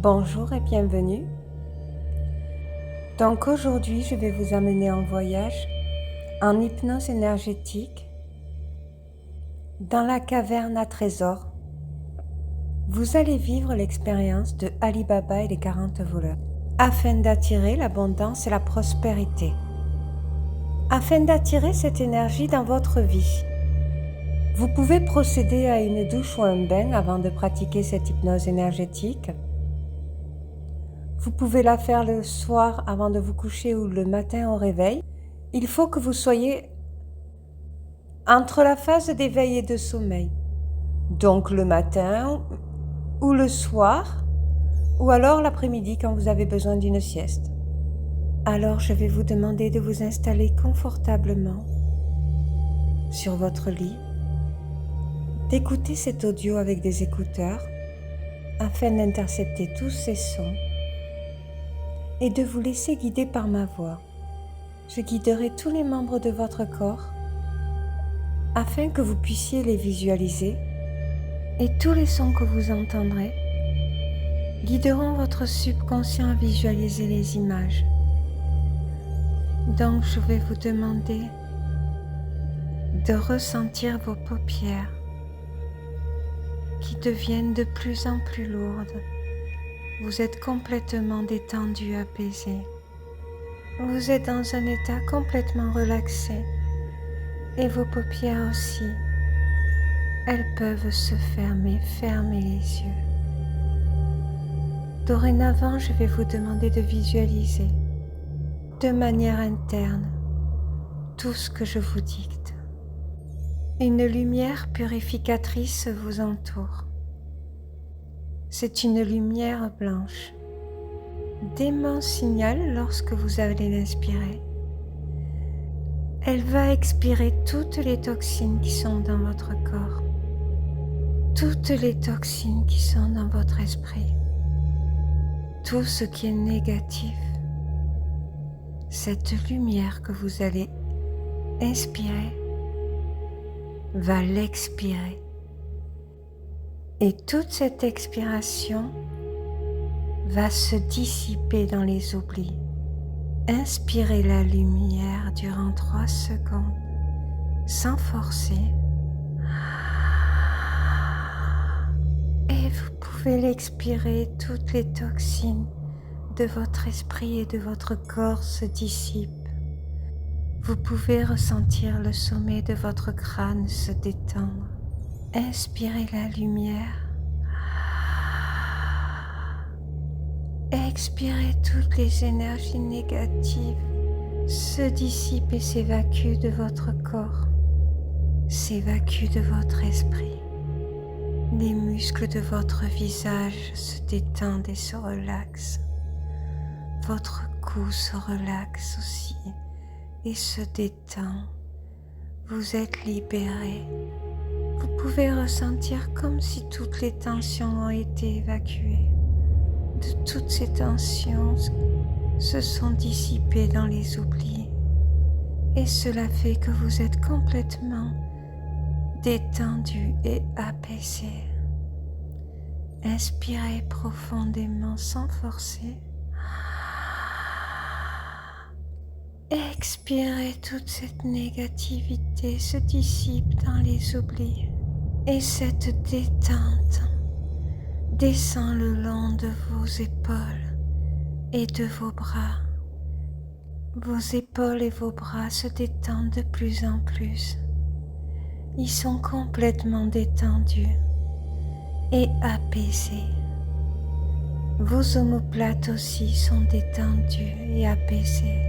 Bonjour et bienvenue. Donc aujourd'hui, je vais vous amener en voyage en hypnose énergétique dans la caverne à trésors. Vous allez vivre l'expérience de Ali Baba et les 40 voleurs afin d'attirer l'abondance et la prospérité. Afin d'attirer cette énergie dans votre vie, vous pouvez procéder à une douche ou un bain avant de pratiquer cette hypnose énergétique. Vous pouvez la faire le soir avant de vous coucher ou le matin au réveil. Il faut que vous soyez entre la phase d'éveil et de sommeil. Donc le matin ou le soir ou alors l'après-midi quand vous avez besoin d'une sieste. Alors je vais vous demander de vous installer confortablement sur votre lit, d'écouter cet audio avec des écouteurs afin d'intercepter tous ces sons et de vous laisser guider par ma voix. Je guiderai tous les membres de votre corps afin que vous puissiez les visualiser et tous les sons que vous entendrez guideront votre subconscient à visualiser les images. Donc je vais vous demander de ressentir vos paupières qui deviennent de plus en plus lourdes. Vous êtes complètement détendu, apaisé. Vous êtes dans un état complètement relaxé et vos paupières aussi. Elles peuvent se fermer, fermez les yeux. Dorénavant, je vais vous demander de visualiser de manière interne tout ce que je vous dicte. Une lumière purificatrice vous entoure. C'est une lumière blanche, d'immense signal lorsque vous allez l'inspirer. Elle va expirer toutes les toxines qui sont dans votre corps, toutes les toxines qui sont dans votre esprit, tout ce qui est négatif. Cette lumière que vous allez inspirer va l'expirer. Et toute cette expiration va se dissiper dans les oublis. Inspirez la lumière durant 3 secondes, sans forcer. Et vous pouvez l'expirer, toutes les toxines de votre esprit et de votre corps se dissipent. Vous pouvez ressentir le sommet de votre crâne se détendre. Inspirez la lumière. Expirez toutes les énergies négatives se dissipent et s'évacuent de votre corps, s'évacuent de votre esprit. Les muscles de votre visage se détendent et se relaxent. Votre cou se relaxe aussi et se détend. Vous êtes libéré. Vous pouvez ressentir comme si toutes les tensions ont été évacuées. De toutes ces tensions se sont dissipées dans les oublis. Et cela fait que vous êtes complètement détendu et apaisé. Inspirez profondément sans forcer. Expirez, toute cette négativité se dissipe dans les oublis. Et cette détente descend le long de vos épaules et de vos bras. Vos épaules et vos bras se détendent de plus en plus. Ils sont complètement détendus et apaisés. Vos omoplates aussi sont détendus et apaisés.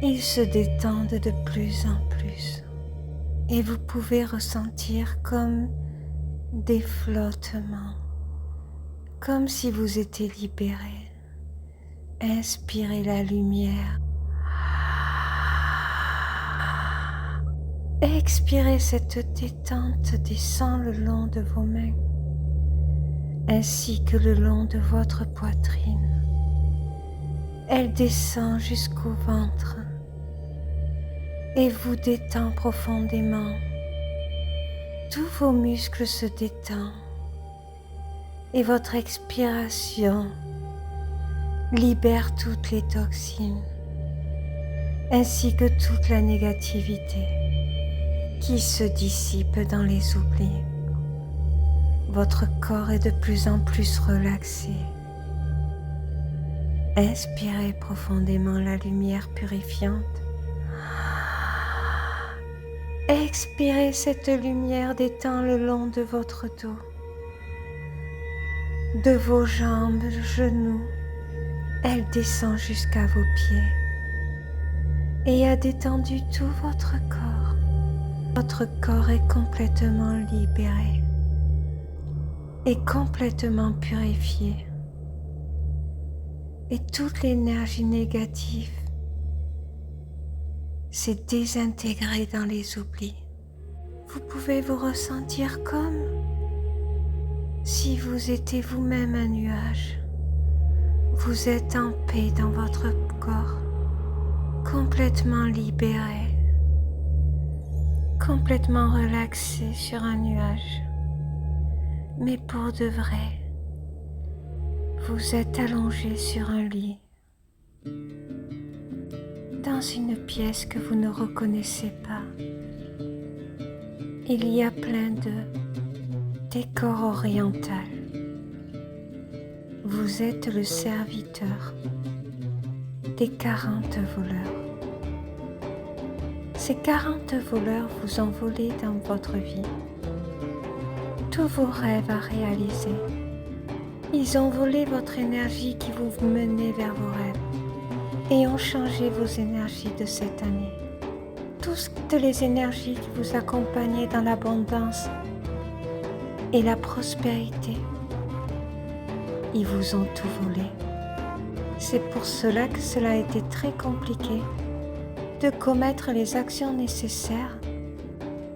Ils se détendent de plus en plus. Et vous pouvez ressentir comme des flottements, comme si vous étiez libéré. Inspirez la lumière. Expirez, cette détente descend le long de vos mains, ainsi que le long de votre poitrine. Elle descend jusqu'au ventre et vous détend profondément. Tous vos muscles se détendent Et votre expiration libère toutes les toxines, ainsi que toute la négativité qui se dissipe dans les oublis. Votre corps est de plus en plus relaxé. Inspirez profondément la lumière purifiante. Expirez, cette lumière détend le long de votre dos, de vos jambes, genoux. Elle descend jusqu'à vos pieds et a détendu tout votre corps. Votre corps est complètement libéré et complètement purifié. Et toute l'énergie négative s'est désintégrée dans les oublis. Vous pouvez vous ressentir comme si vous étiez vous-même un nuage. Vous êtes en paix dans votre corps, complètement libéré, complètement relaxé sur un nuage. Mais pour de vrai, vous êtes allongé sur un lit, dans une pièce que vous ne reconnaissez pas. Il y a plein de décors oriental. Vous êtes le serviteur des 40 voleurs. Ces 40 voleurs vous ont volé dans votre vie tous vos rêves à réaliser. Ils ont volé votre énergie qui vous menait vers vos rêves et ont changé vos énergies de cette année. Toutes les énergies qui vous accompagnaient dans l'abondance et la prospérité, ils vous ont tout volé. C'est pour cela que cela a été très compliqué de commettre les actions nécessaires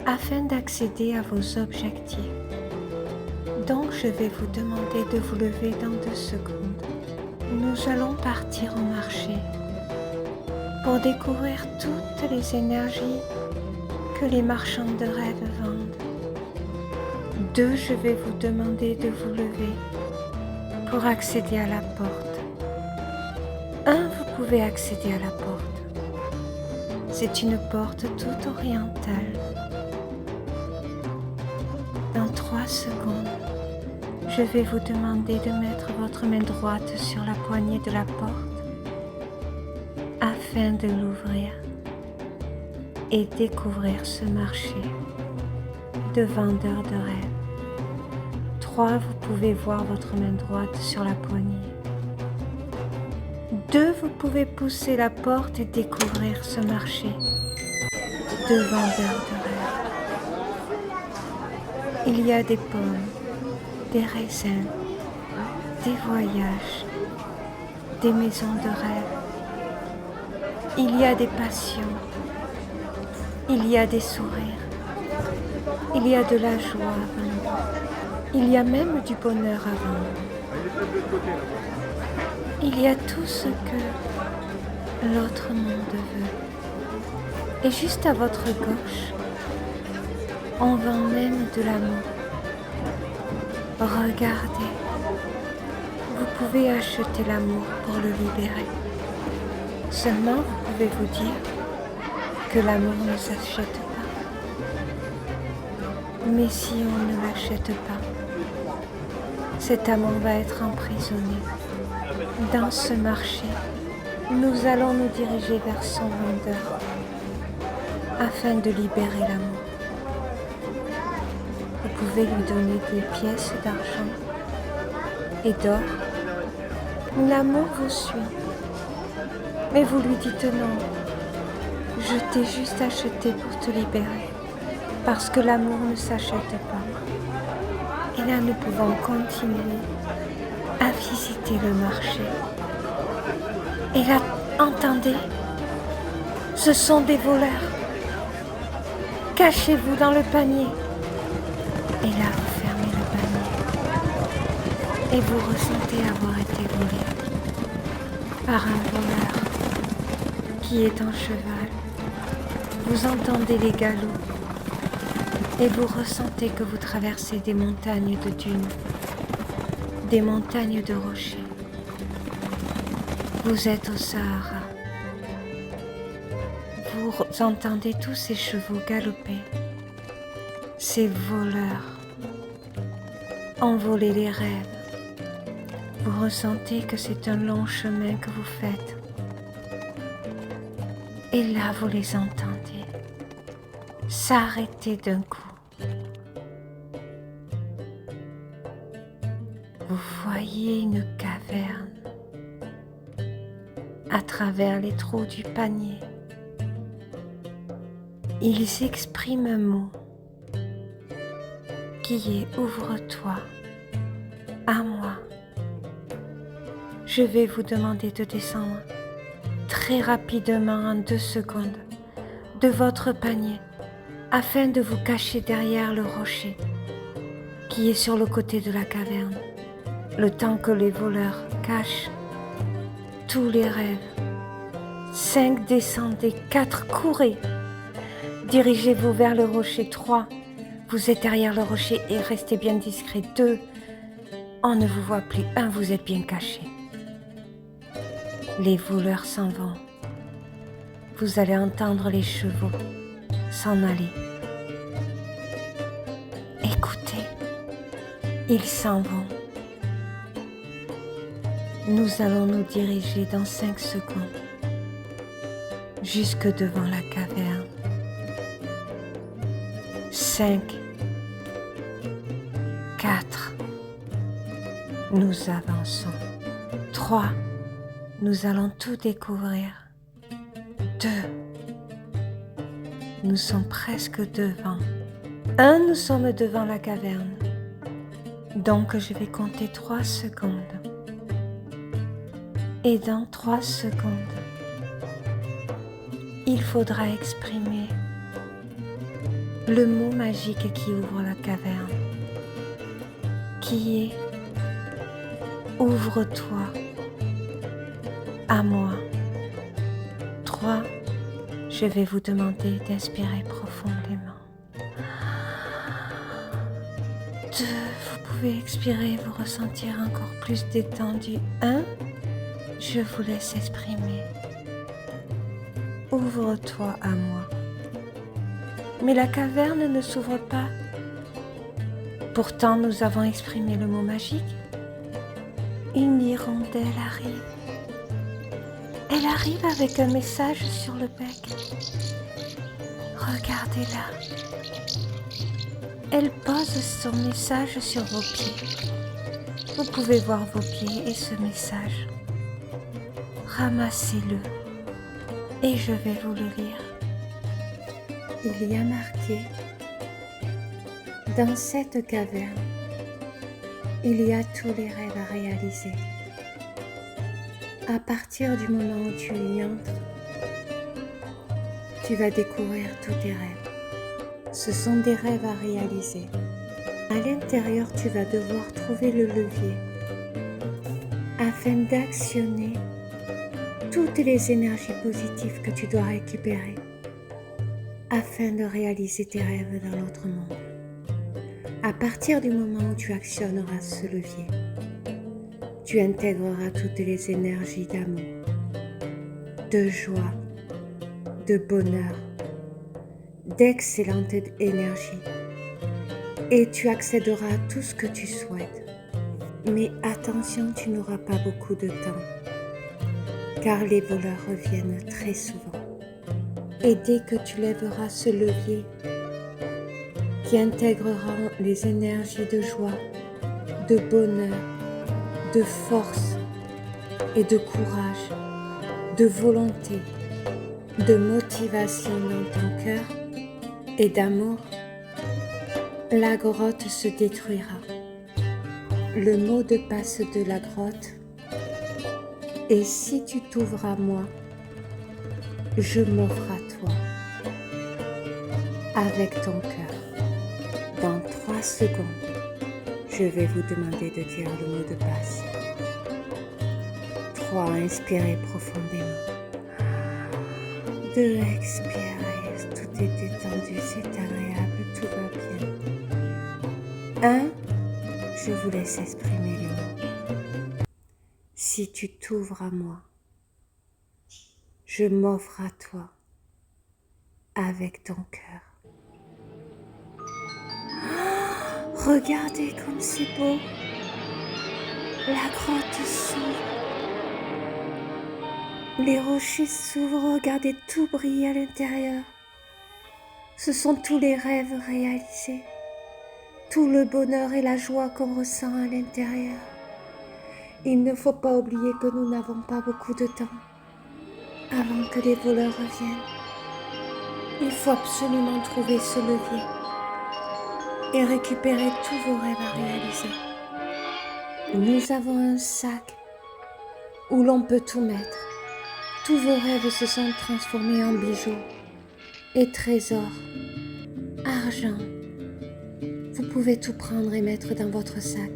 afin d'accéder à vos objectifs. Donc je vais vous demander de vous lever dans 2 secondes. Nous allons partir au marché pour découvrir toutes les énergies que les marchands de rêves vendent. 2, je vais vous demander de vous lever pour accéder à la porte. 1, vous pouvez accéder à la porte. C'est une porte toute orientale. Dans 3 secondes, je vais vous demander de mettre votre main droite sur la poignée de la porte afin de l'ouvrir et découvrir ce marché de vendeurs de rêves. 3, vous pouvez voir votre main droite sur la poignée. 2, vous pouvez pousser la porte et découvrir ce marché de vendeurs de rêves. Il y a des pommes, des raisins, des voyages, des maisons de rêve. Il y a des passions, il y a des sourires, il y a de la joie à vendre, il y a même du bonheur à vendre. Il y a tout ce que l'autre monde veut. Et juste à votre gauche, on vend même de l'amour. Regardez, vous pouvez acheter l'amour pour le libérer. Seulement, vous pouvez vous dire que l'amour ne s'achète pas. Mais si on ne l'achète pas, cet amour va être emprisonné. Dans ce marché, nous allons nous diriger vers son vendeur afin de libérer l'amour. Vous pouvez lui donner des pièces d'argent et d'or. L'amour vous suit. Mais vous lui dites non. Je t'ai juste acheté pour te libérer. Parce que l'amour ne s'achète pas. Et là, nous pouvons continuer à visiter le marché. Et là, entendez, ce sont des voleurs. Cachez-vous dans le panier. Et là, vous fermez le panier. Et vous ressentez avoir été volé par un voleur qui est en cheval. Vous entendez les galops et vous ressentez que vous traversez des montagnes de dunes. des montagnes de rochers. Vous êtes au Sahara. Vous entendez tous ces chevaux galoper, ces voleurs envoler les rêves. Vous ressentez que c'est un long chemin que vous faites. Et là, vous les entendez s'arrêter d'un coup. Vous voyez une caverne à travers les trous du panier. Ils expriment un mot qui est « Ouvre-toi à moi ». Je vais vous demander de descendre très rapidement en 2 secondes de votre panier afin de vous cacher derrière le rocher qui est sur le côté de la caverne, le temps que les voleurs cachent tous les rêves. 5, descendez. 4, courez. Dirigez-vous vers le rocher. 3, vous êtes derrière le rocher et restez bien discret. 2, on ne vous voit plus. 1, vous êtes bien caché. Les voleurs s'en vont. Vous allez entendre les chevaux s'en aller. Écoutez, ils s'en vont. Nous allons nous diriger dans 5 secondes jusque devant la caverne. 5, 4, nous avançons. 3, nous allons tout découvrir. 2, nous sommes presque devant. 1, nous sommes devant la caverne. Donc je vais compter 3 secondes. Et dans 3 secondes, il faudra exprimer le mot magique qui ouvre la caverne, qui est « Ouvre-toi à moi ». 3, je vais vous demander d'inspirer profondément. 2, vous pouvez expirer, vous ressentir encore plus détendu. 1, je vous laisse exprimer. Ouvre-toi à moi. Mais la caverne ne s'ouvre pas. Pourtant, nous avons exprimé le mot magique. Une hirondelle arrive. Elle arrive avec un message sur le bec. Regardez-la. Elle pose son message sur vos pieds. Vous pouvez voir vos pieds et ce message. Ramassez-le et je vais vous le lire. Il y a marqué: dans cette caverne, il y a tous les rêves à réaliser. À partir du moment où tu y entres, tu vas découvrir tous tes rêves. Ce sont des rêves à réaliser. À l'intérieur, tu vas devoir trouver le levier afin d'actionner toutes les énergies positives que tu dois récupérer afin de réaliser tes rêves dans l'autre monde. À partir du moment où tu actionneras ce levier, tu intégreras toutes les énergies d'amour, de joie, de bonheur, d'excellente énergie et tu accéderas à tout ce que tu souhaites. Mais attention, tu n'auras pas beaucoup de temps car les voleurs reviennent très souvent. Et dès que tu lèveras ce levier qui intégrera les énergies de joie, de bonheur, de force et de courage, de volonté, de motivation dans ton cœur et d'amour, la grotte se détruira. Le mot de passe de la grotte est: si tu t'ouvres à moi, je m'offre à toi avec ton cœur. Dans 3 secondes, je vais vous demander de dire le mot de passe. 3, inspirez profondément. 2, expirez, tout est détendu, c'est agréable, tout va bien. 1, je vous laisse exprimer les mots. Si tu t'ouvres à moi, je m'offre à toi avec ton cœur. Regardez comme c'est beau. La grotte s'ouvre. Les rochers s'ouvrent. Regardez, tout brille à l'intérieur. Ce sont tous les rêves réalisés. Tout le bonheur et la joie qu'on ressent à l'intérieur. Il ne faut pas oublier que nous n'avons pas beaucoup de temps avant que les voleurs reviennent. Il faut absolument trouver ce levier et récupérer tous vos rêves à réaliser. Nous avons un sac où l'on peut tout mettre. Tous vos rêves se sont transformés en bijoux et trésors, argent. Vous pouvez tout prendre et mettre dans votre sac.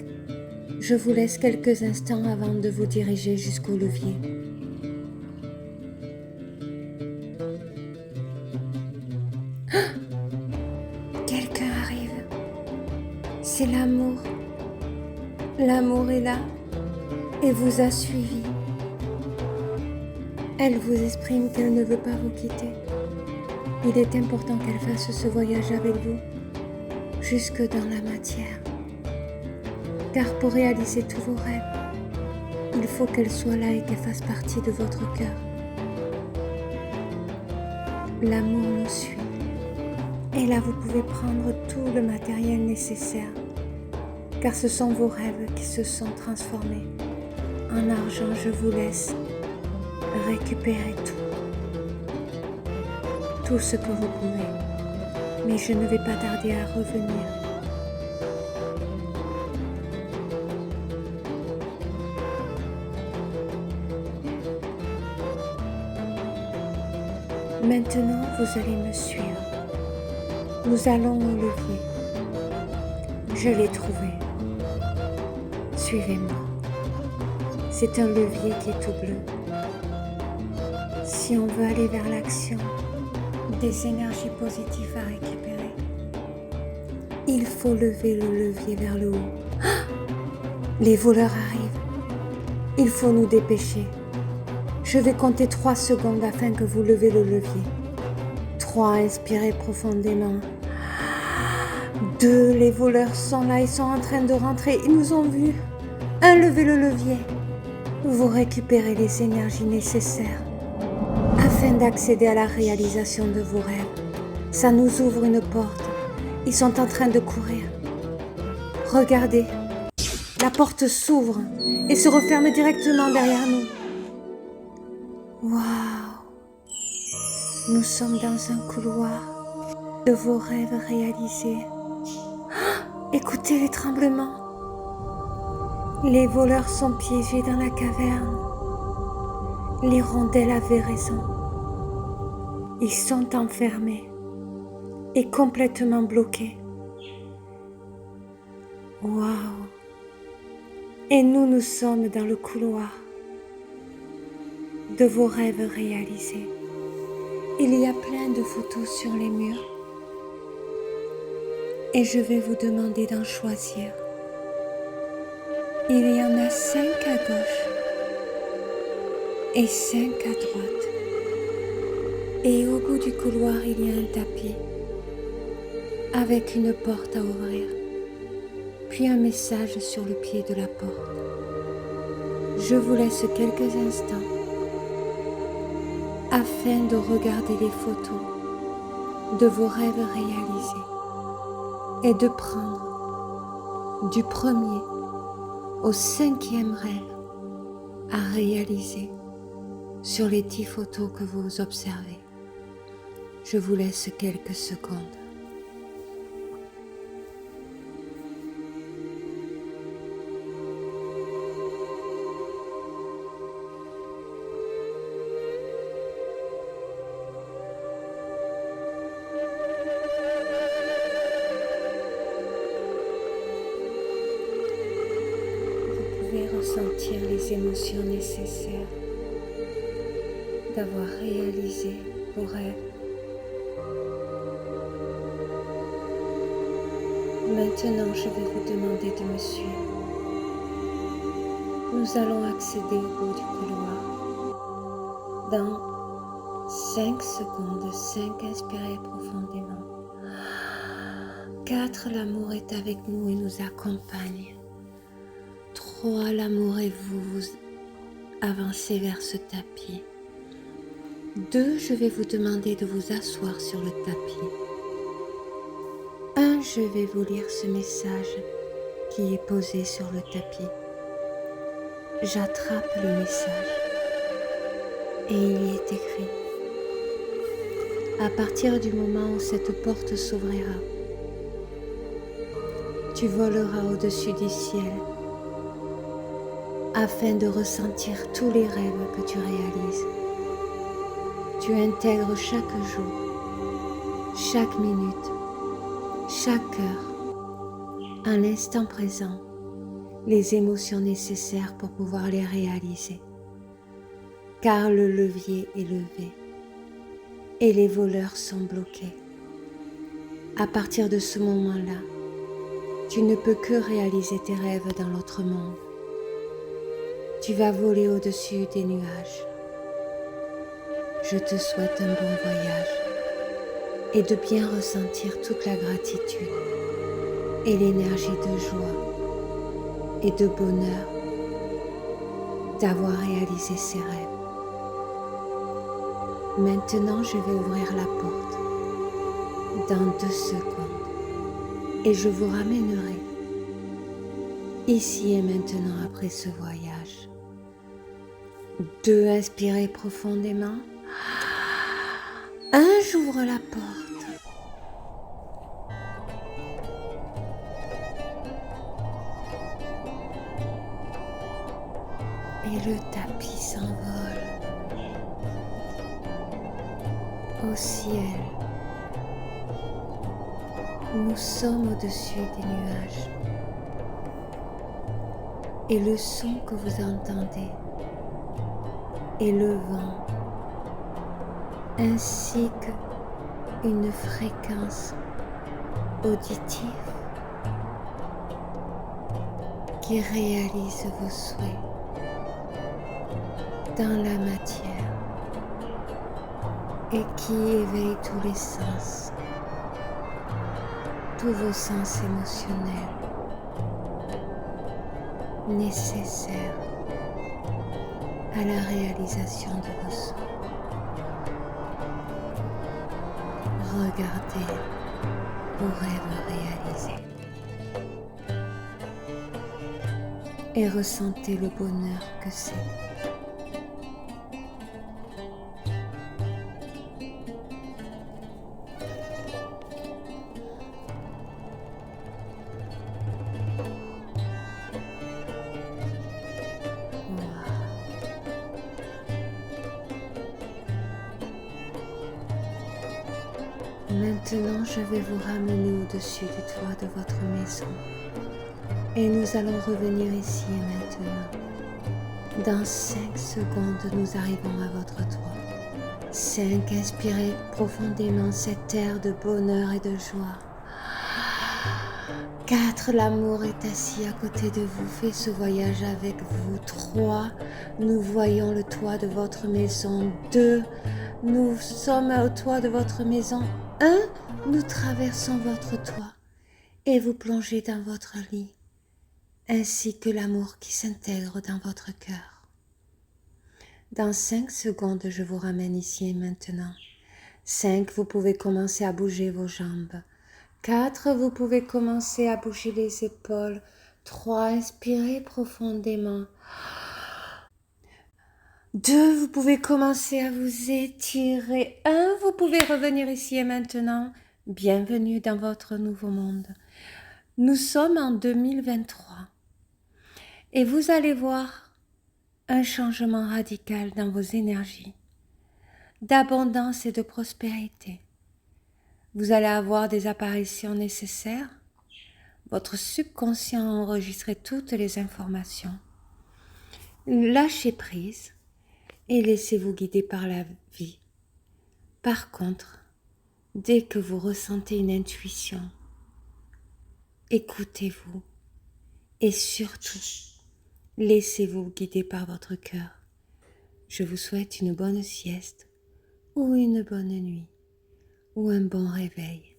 Je vous laisse quelques instants avant de vous diriger jusqu'au levier. Quelqu'un arrive. C'est l'amour. L'amour est là et vous a suivi. Elle vous exprime qu'elle ne veut pas vous quitter. Il est important qu'elle fasse ce voyage avec vous, jusque dans la matière. Car pour réaliser tous vos rêves, il faut qu'elle soit là et qu'elle fasse partie de votre cœur. L'amour nous suit. Et là, vous pouvez prendre tout le matériel nécessaire, car ce sont vos rêves qui se sont transformés en argent. Je vous laisse récupérer tout ce que vous pouvez, mais je ne vais pas tarder à revenir. Maintenant, vous allez me suivre. Nous allons au levier. Je l'ai trouvé. Suivez-moi. C'est un levier qui est tout bleu. Si on veut aller vers l'action, des énergies positives à récupérer, il faut lever le levier vers le haut. Les voleurs arrivent. Il faut nous dépêcher. Je vais compter 3 secondes afin que vous levez le levier. 3, inspirez profondément. 2, les voleurs sont là, ils sont en train de rentrer, ils nous ont vus. 1, levez le levier. Vous récupérez les énergies nécessaires afin d'accéder à la réalisation de vos rêves. Ça nous ouvre une porte. Ils sont en train de courir. Regardez, la porte s'ouvre et se referme directement derrière nous. Waouh! Nous sommes dans un couloir de vos rêves réalisés. Écoutez les tremblements. Les voleurs sont piégés dans la caverne. L'hirondelle avait raison. Ils sont enfermés et complètement bloqués. Waouh! Et nous sommes dans le couloir de vos rêves réalisés. Il y a plein de photos sur les murs et je vais vous demander d'en choisir. Il y en a 5 à gauche et 5 à droite. Et au bout du couloir, il y a un tapis avec une porte à ouvrir, puis un message sur le pied de la porte. Je vous laisse quelques instants afin de regarder les photos de vos rêves réalisés et de prendre du premier au 5e rêve à réaliser sur les 10 photos que vous observez. Je vous laisse quelques secondes. Ressentir les émotions nécessaires d'avoir réalisé vos rêves. Maintenant, je vais vous demander de me suivre. Nous allons accéder au bout du couloir. Dans 5 secondes, 5, inspirez profondément. 4, l'amour est avec nous et nous accompagne. 3, l'amour et vous avancez vers ce tapis. 2, je vais vous demander de vous asseoir sur le tapis. 1, je vais vous lire ce message qui est posé sur le tapis. J'attrape le message et il y est écrit: à partir du moment où cette porte s'ouvrira, tu voleras au-dessus du ciel afin de ressentir tous les rêves que tu réalises. Tu intègres chaque jour, chaque minute, chaque heure, à l'instant présent, les émotions nécessaires pour pouvoir les réaliser. Car le levier est levé et les voleurs sont bloqués. À partir de ce moment-là, tu ne peux que réaliser tes rêves dans l'autre monde. Tu vas voler au-dessus des nuages. Je te souhaite un bon voyage et de bien ressentir toute la gratitude et l'énergie de joie et de bonheur d'avoir réalisé ces rêves. Maintenant, je vais ouvrir la porte dans 2 secondes et je vous ramènerai ici et maintenant après ce voyage. 2, inspirez profondément. 1, j'ouvre la porte. Et le tapis s'envole au ciel. Nous sommes au-dessus des nuages. Et le son que vous entendez est le vent, ainsi qu'une fréquence auditive qui réalise vos souhaits dans la matière et qui éveille tous les sens, tous vos sens émotionnels nécessaires à la réalisation de vos souhaits. Regardez vos rêves réalisés et ressentez le bonheur que c'est. Maintenant, je vais vous ramener au-dessus du toit de votre maison et nous allons revenir ici et maintenant. Dans 5 secondes, nous arrivons à votre toit. 5, inspirez profondément cet air de bonheur et de joie. 4, l'amour est assis à côté de vous, fait ce voyage avec vous. 3, nous voyons le toit de votre maison. 2, nous sommes au toit de votre maison. 1, nous traversons votre toit et vous plongez dans votre lit, ainsi que l'amour qui s'intègre dans votre cœur. Dans 5 secondes, je vous ramène ici et maintenant. 5, vous pouvez commencer à bouger vos jambes. 4, vous pouvez commencer à bouger les épaules. 3, inspirez profondément. 2, vous pouvez commencer à vous étirer. 1, vous pouvez revenir ici et maintenant. Bienvenue dans votre nouveau monde. Nous sommes en 2023 et vous allez voir un changement radical dans vos énergies, d'abondance et de prospérité. Vous allez avoir des apparitions nécessaires. Votre subconscient a enregistré toutes les informations. Lâchez prise et laissez-vous guider par la vie. Par contre, dès que vous ressentez une intuition, écoutez-vous et surtout, Laissez-vous guider par votre cœur. Je vous souhaite une bonne sieste ou une bonne nuit ou un bon réveil.